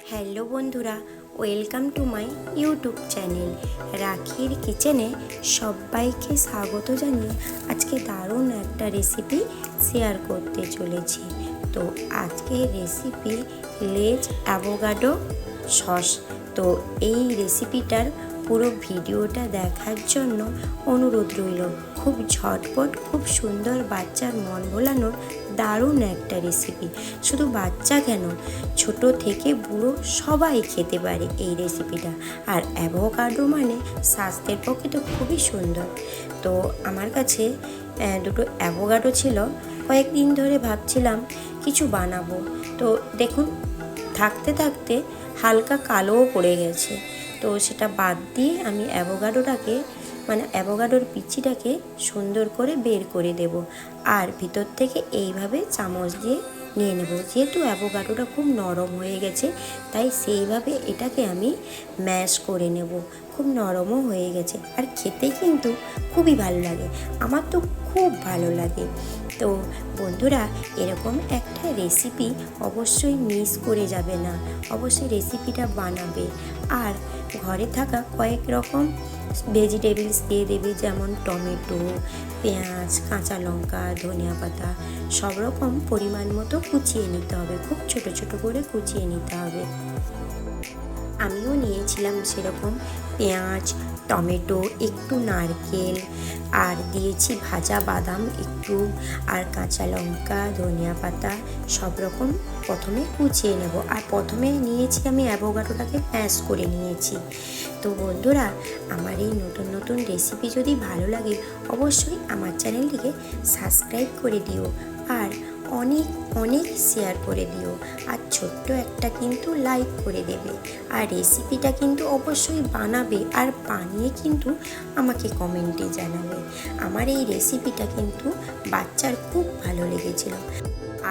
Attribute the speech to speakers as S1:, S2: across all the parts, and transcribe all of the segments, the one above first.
S1: Hello বন্ধুরা, welcome to my YouTube channel রাখির কিচেনে সবাইকে স্বাগত জানিয়ে আজকে দারুণ একটা রেসিপি শেয়ার করতে চলেছি। তো আজকের রেসিপি লেজ অ্যাভোকাডো সস। তো এই রেসিপিটার পুরো ভিডিওটা দেখার জন্য অনুরোধ রইল। খুব ঝটপট, খুব সুন্দর, বাচ্চার মন ভোলানোর দারুণ একটা রেসিপি। শুধু বাচ্চা কেন, ছোট থেকে বুড়ো সবাই খেতে পারে এই রেসিপিটা। আর অ্যাভোকাডো মানে স্বাস্থ্যের পক্ষে তো খুবই সুন্দর। তো আমার কাছে দুটো অ্যাভোকাডো ছিল। কয়েকদিন ধরে ভাবছিলাম কিছু বানাবো। তো দেখুন, থাকতে থাকতে হালকা কালোও পড়ে গেছে। তো সেটা বাদ দিয়ে আমি অ্যাভোকাডোর বিচিটাকে সুন্দর করে বের করে দেব। আর ভিতর থেকে এইভাবে চামচ দিয়ে নিয়ে নেব। যেহেতু অ্যাভোকাডোটা খুব নরম হয়ে গেছে, তাই সেইভাবে এটাকে আমি ম্যাশ করে নেব। খুব নরমও হয়ে গেছে, আর খেতে কিন্তু খুবই ভালো লাগে। আমার তো খুব ভালো লাগে। তো বন্ধুরা, এরকম একটা রেসিপি অবশ্যই মিস করে যাবে না। অবশ্যই রেসিপিটা বানাবে। আর ঘরে থাকা কয়েক রকম ভেজিটেবলস দিয়ে দেবে, যেমন টমেটো, পেঁয়াজ, কাঁচা লঙ্কা, ধনিয়া পাতা, সব রকম পরিমাণ মতো কুচিয়ে নিতে হবে। খুব ছোট ছোট করে কুচিয়ে নিতে হবে। আমিও নিয়েছিলাম সেরকম পেঁয়াজ, টমেটো, একটু নারকেল, আর দিয়েছি ভাজা বাদাম একটু, আর কাঁচা লঙ্কা, ধনিয়া পাতা, সব রকম প্রথমে কুচিয়ে নেব। আর প্রথমে নিয়েছি আমি অ্যাভোকাডোটাকে ম্যাশ করে নিয়েছি। তো বন্ধুরা, আমার এই নতুন নতুন রেসিপি যদি ভালো লাগে, অবশ্যই আমার চ্যানেলটিকে সাবস্ক্রাইব করে দিও, আর অনেক অনেক শেয়ার করে দিও, আর ছোট্ট একটা কিন্তু লাইক করে দেবে। আর রেসিপিটা কিন্তু অবশ্যই বানাবে, আর বানিয়ে কিন্তু আমাকে কমেন্টে জানাবে। আমার এই রেসিপিটা কিন্তু বাচ্চার খুব ভালো লেগেছিল।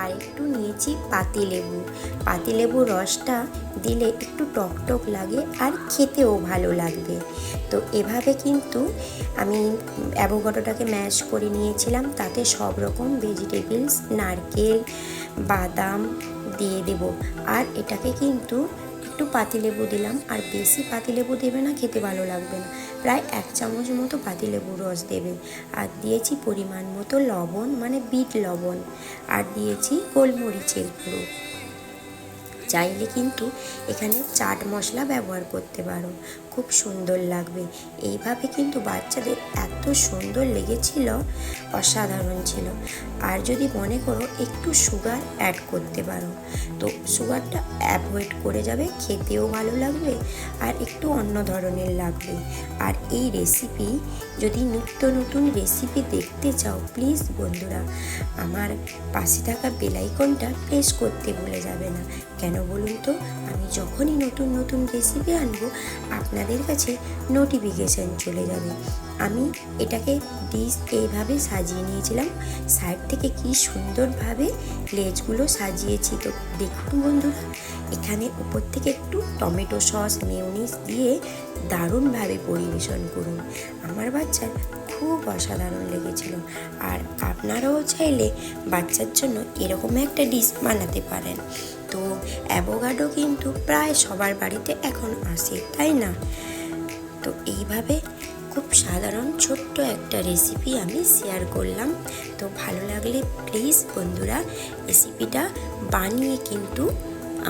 S1: আর একটু নিয়েছি পাতিলেবু। পাতিলেবুর রসটা দিলে একটু টকটক লাগে, আর খেতেও ভালো লাগবে। তো এভাবে কিন্তু আমি অ্যাভোকাডোটাকে ম্যাশ করে নিয়েছিলাম। তাতে সব রকম ভেজিটেবলস, নারকেল, বাদাম দিয়ে দেব। আর এটাকে কিন্তু একটু পাতিলেবু দিলাম, আর বেশি পাতিলেবু দেবে না, খেতে ভালো লাগবে না। প্রায় 1 চামচ মতো পাতিলেবুর রস দেবে। আর দিয়েছি পরিমাণ মতো লবণ, মানে বিট লবণ, আর দিয়েছি গোলমরিচের গুঁড়ো। চাইলে কিন্তু এখানে চাট মশলা ব্যবহার করতে পারো, খুব সুন্দর লাগবে। এইভাবে কিন্তু বাচ্চাদের এত সুন্দর লেগেছিল, অসাধারণ ছিল। আর যদি মনে করো একটু সুগার অ্যাড করতে পারো, তো সুগারটা অ্যাভয়েড করে যাবে, খেতেও ভালো লাগবে, আর একটু অন্য ধরনের লাগবে। আর এই রেসিপি যদি নিত্য নতুন রেসিপি দেখতে চাও, প্লিজ বন্ধুরা আমার পাশে থাকা বেল আইকনটা প্রেস করতে ভুলে যাবে না। কেন বলুন তো, আমি যখনই নতুন নতুন রেসিপি আনবো, আপনাদের কাছে নোটিফিকেশান চলে যাবে। আমি এটাকে ডিশ এইভাবে সাজিয়ে নিয়েছিলাম। সাইড থেকে কি সুন্দরভাবে লেজগুলো সাজিয়েছি। তো দেখুন বন্ধুরা, এখানে উপর থেকে একটু টমেটো সস, মেয়োনিজ দিয়ে দারুণভাবে পরিবেশন করুন। আমার বাচ্চার খুব অসাধারণ লেগেছিল। আর আপনারাও চাইলে বাচ্চার জন্য এরকম একটা ডিশ বানাতে পারেন। তো অ্যাভোকাডো কিন্তু প্রায় সবার বাড়িতে এখন আসে, তাই না? তো এইভাবে খুব সাধারণ ছোট্ট একটা রেসিপি আমি শেয়ার করলাম। তো ভালো লাগলে প্লিজ বন্ধুরা রেসিপিটা বানিয়ে কিন্তু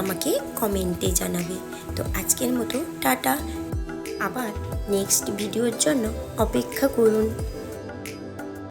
S1: আমাকে কমেন্টে জানাবে। তো আজকের মতো টাটা। আবার নেক্সট ভিডিওর জন্য অপেক্ষা করুন।